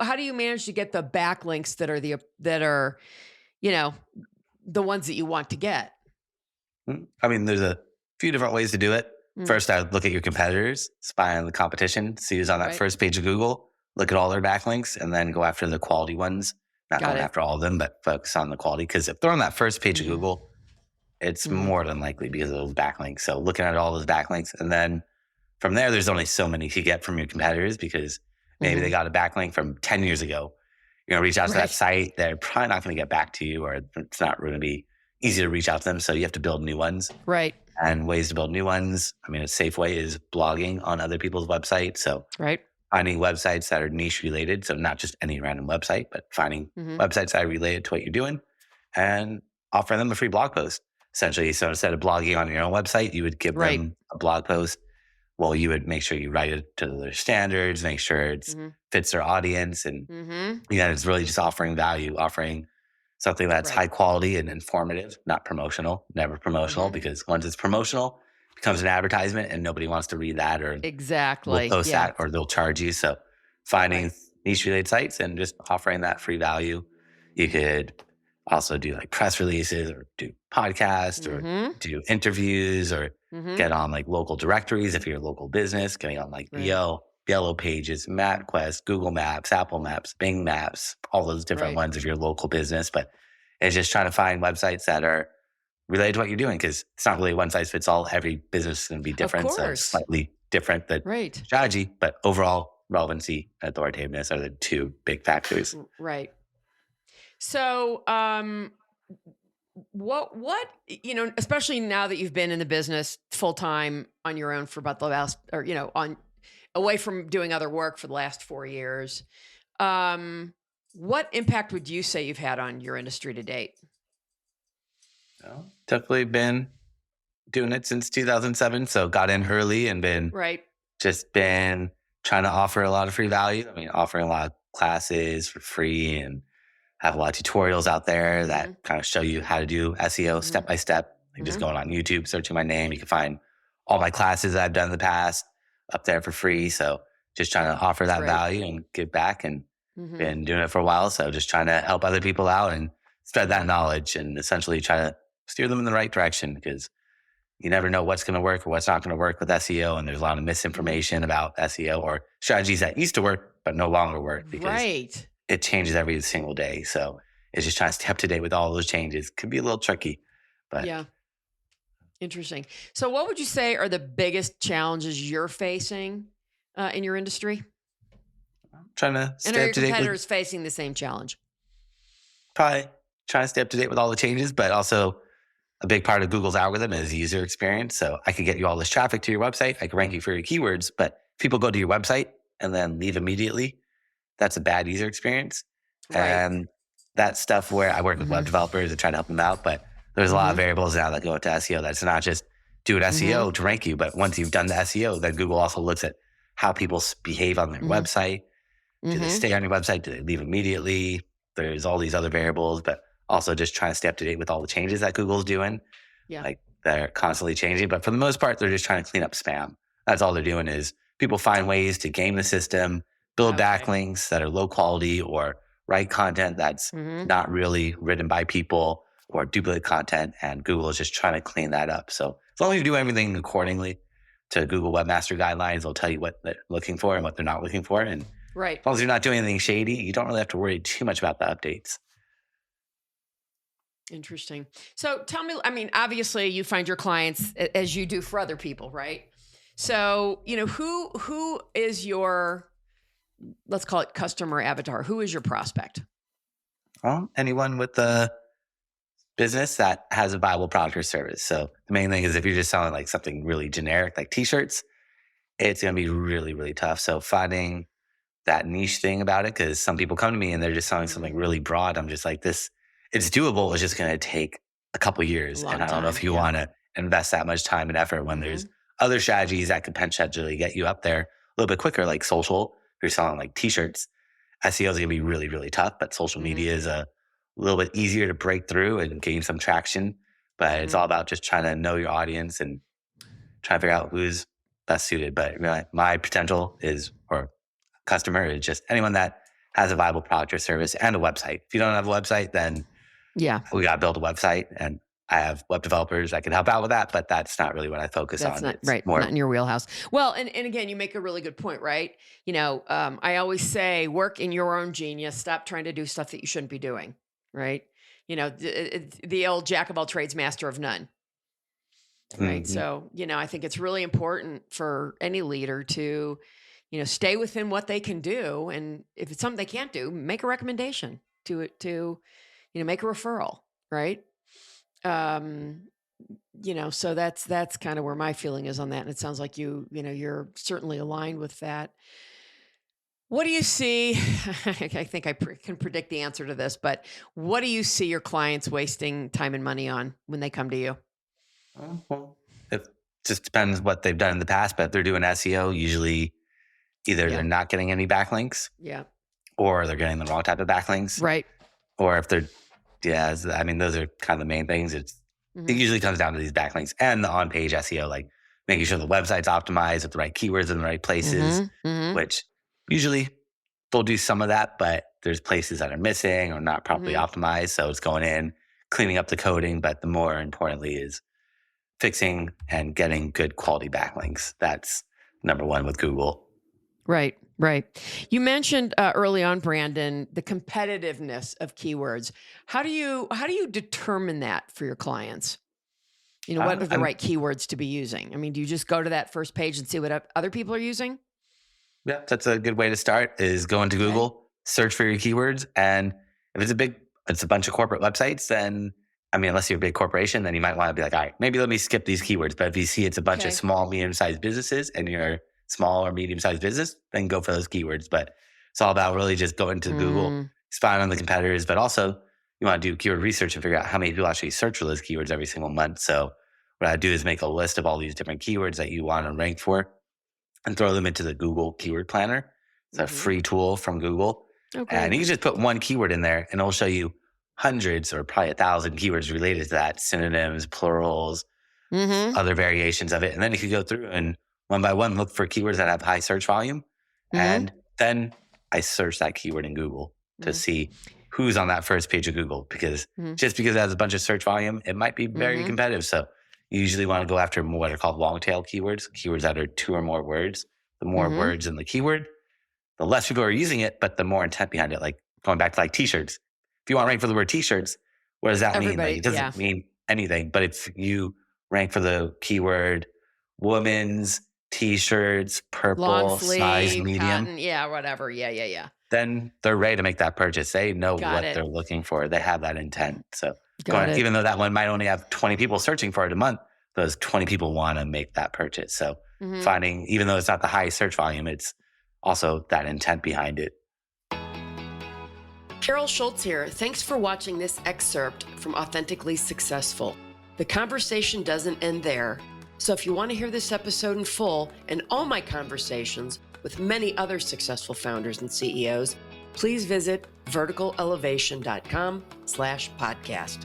how do you manage to get the backlinks that are, you know, the ones that you want to get? I mean, there's a few different ways to do it. Mm, First, I would look at your competitors, spy on the competition, see who's on that right. first page of Google, look at all their backlinks, and then go after the quality ones. Not Got going it. after all of them, but focus on the quality. Because if they're on that first page of Hmm. Google, it's Hmm. more than likely because of those backlinks. So looking at all those backlinks, and then from there, there's only so many you get from your competitors because maybe they Hmm. got a backlink from 10 years ago. You're going to reach out to that Right. site. They're probably not going to get back to you, or it's not going to be easy to reach out to them. So you have to build new ones. Right. And ways to build new ones. I mean, a safe way is blogging on other people's websites. So Right. finding websites that are niche related. So not just any random website, but finding Hmm. websites that are related to what you're doing and offering them a free blog post. Essentially, so instead of blogging on your own website, you would give Right. them a blog post. Well, you would make sure you write it to their standards, make sure it Hmm. fits their audience. And Hmm. it's really just offering value, offering something that's Right. high quality and informative, not promotional, never promotional, Hmm. because once it's promotional, it becomes an advertisement and nobody wants to read that or will Exactly. post Yeah. that or they'll charge you. So Right. finding niche related sites and just offering that free value. You could also do like press releases or do podcasts or Hmm. do interviews or Hmm. get on like local directories if you're a local business, getting on like Right. Yellow Pages, MapQuest, Google Maps, Apple Maps, Bing Maps, all those different Right. ones if you're a local business. But it's just trying to find websites that are related to what you're doing because it's not really one size fits all. Every business is going to be Of different. So it's course. slightly different the Right. strategy, but overall relevancy and authoritativeness are the two big factors. Right. So, especially now that you've been in the business full time on your own for about the last, or on away from doing other work for the last 4 years, what impact would you say you've had on your industry to date? Definitely been doing it since 2007. So got in early and Right. been trying to offer a lot of free value. I mean, offering a lot of classes for free and have a lot of tutorials out there Hmm. that kind of show you how to do SEO Hmm. step by step. Like just Hmm. going on YouTube, searching my name, you can find all my classes that I've done in the past up there for free. So just trying to offer that Right. value and give back and Hmm. been doing it for a while. So just trying to help other people out and spread that Yeah. knowledge and essentially try to steer them in the right direction because you never know what's going to work or what's not going to work with SEO. And there's a lot of Hmm. misinformation about SEO or strategies that used to work, but no longer work because Right. it changes every single day. So it's just trying to stay up to date with all those changes. Could be a little tricky, but Yeah. Interesting. So, what would you say are the biggest challenges you're facing in your industry? I'm trying to And are stay up your to date with competitors facing the same challenge? probably trying to stay up to date with all the changes, but also a big part of Google's algorithm is user experience. So I could get you all this traffic to your website. I could rank you for your keywords, but if people go to your website and then leave immediately, that's a bad user experience. Right. And that's stuff where I work with Hmm. web developers and try to help them out. But there's a lot of Hmm. variables now that go into SEO. That's not just do an Hmm. SEO to rank you, but once you've done the SEO, then Google also looks at how people behave on their Hmm. website. Do they Hmm. stay on your website? Do they leave immediately? There's all these other variables, but also just trying to stay up to date with all the changes that Google's doing. Yeah. Like they're constantly changing, but for the most part, they're just trying to clean up spam. That's all they're doing is people find ways to game the system, build Okay. backlinks that are low quality or write content that's Hmm. not really written by people or duplicate content. And Google is just trying to clean that up. So as long as you do everything accordingly to Google Webmaster Guidelines, they'll tell you what they're looking for and what they're not looking for. And Right. as long as you're not doing anything shady, you don't really have to worry too much about the updates. Interesting. So, tell me. I mean, obviously, you find your clients as you do for other people, right? So, who is your, let's call it, customer avatar? Who is your prospect? Anyone with the business that has a viable product or service. So the main thing is if you're just selling like something really generic, like t-shirts, it's going to be really, really tough. So finding that niche thing about it, because some people come to me and they're just selling Hmm. something really broad. I'm just like, it's doable. It's just going to take a couple A years. And long I don't know time. if you Yeah. want to invest that much time and effort when there's Hmm. other strategies that could potentially get you up there a little bit quicker, like social. If you're selling like t-shirts, SEO is going to be really, really tough, but social Hmm. media is a little bit easier to break through and gain some traction. But it's Hmm. all about just trying to know your audience and trying to figure out who's best suited. But my potential is, or customer is just anyone that has a viable product or service and a website. If you don't have a website, then Yeah. we got to build a website, and I have web developers that can help out with that, but that's not really what I focus That's on. not It's right. Not more, in your wheelhouse. Well, and again, you make a really good point, right? I always say, work in your own genius. Stop trying to do stuff that you shouldn't be doing, right? The old jack of all trades, master of none, right? Mhm. So, I think it's really important for any leader to, stay within what they can do, and if it's something they can't do, make a recommendation to make a referral, right? Um, so that's kind of where my feeling is on that. And it sounds like you're certainly aligned with that. What do you see? I think I can predict the answer to this, but what do you see your clients wasting time and money on when they come to you? well, it just depends what they've done in the past, but if they're doing SEO, usually either Yeah. they're not getting any backlinks Yeah. or they're getting the wrong type of backlinks, Right. or if they're, I mean, those are kind of the main things. It Hmm. usually comes down to these backlinks and the on-page SEO, like making sure the website's optimized with the right keywords in the right places, Hmm. Hmm. which usually they'll do some of that, but there's places that are missing or not properly Hmm. optimized. So it's going in, cleaning up the coding, but the more importantly is fixing and getting good quality backlinks. That's number one with Google. Right. Right. You mentioned early on, Brandon, the competitiveness of keywords. How do you determine that for your clients? What are the I'm right keywords to be using? I mean, do you just go to that first page and see what other people are using? Yeah, that's a good way to start is go into Okay. Google, search for your keywords. And if it's a bunch of corporate websites, then, I mean, unless you're a big corporation, then you might want to be like, all right, maybe let me skip these keywords. But if you see it's a bunch of Okay. small, medium-sized businesses and you're a small or medium-sized business, then go for those keywords. But it's all about really just going to Google, Mm, spying on the competitors, but also you want to do keyword research and figure out how many people actually search for those keywords every single month. So what I do is make a list of all these different keywords that you want to rank for and throw them into the Google Keyword Planner. It's a mhm. free tool from Google. Oh, And great. you can just put one keyword in there and it'll show you hundreds or probably 1,000 keywords related to that, synonyms, plurals, Mhm. other variations of it. And then you can go through and one by one look for keywords that have high search volume. Mhm. And then I search that keyword in Google to Mhm. see who's on that first page of Google because Mhm. just because it has a bunch of search volume, it might be very Mhm. competitive. So you usually want to go after what are called long tail keywords, keywords that are 2 or more words. The more Mhm. words in the keyword, the less people are using it, but the more intent behind it. Like going back to like t-shirts. If you want to rank for the word t-shirts, what does that mean? Like Everybody, it yeah. doesn't mean anything. But if you rank for the keyword women's t-shirts, Long purple, size sleeve, medium, cotton, yeah, whatever. Yeah, yeah, yeah. then they're ready to make that purchase. They know Got what it. they're looking for. They have that intent. So Got it. even though that one might only have 20 people searching for it a month, those 20 people want to make that purchase. So Mhm. finding, even though it's not the highest search volume, it's also that intent behind it. Carol Schultz here. Thanks for watching this excerpt from Authentically Successful. The conversation doesn't end there. So if you want to hear this episode in full and all my conversations with many other successful founders and CEOs, please visit verticalelevation.com/podcast.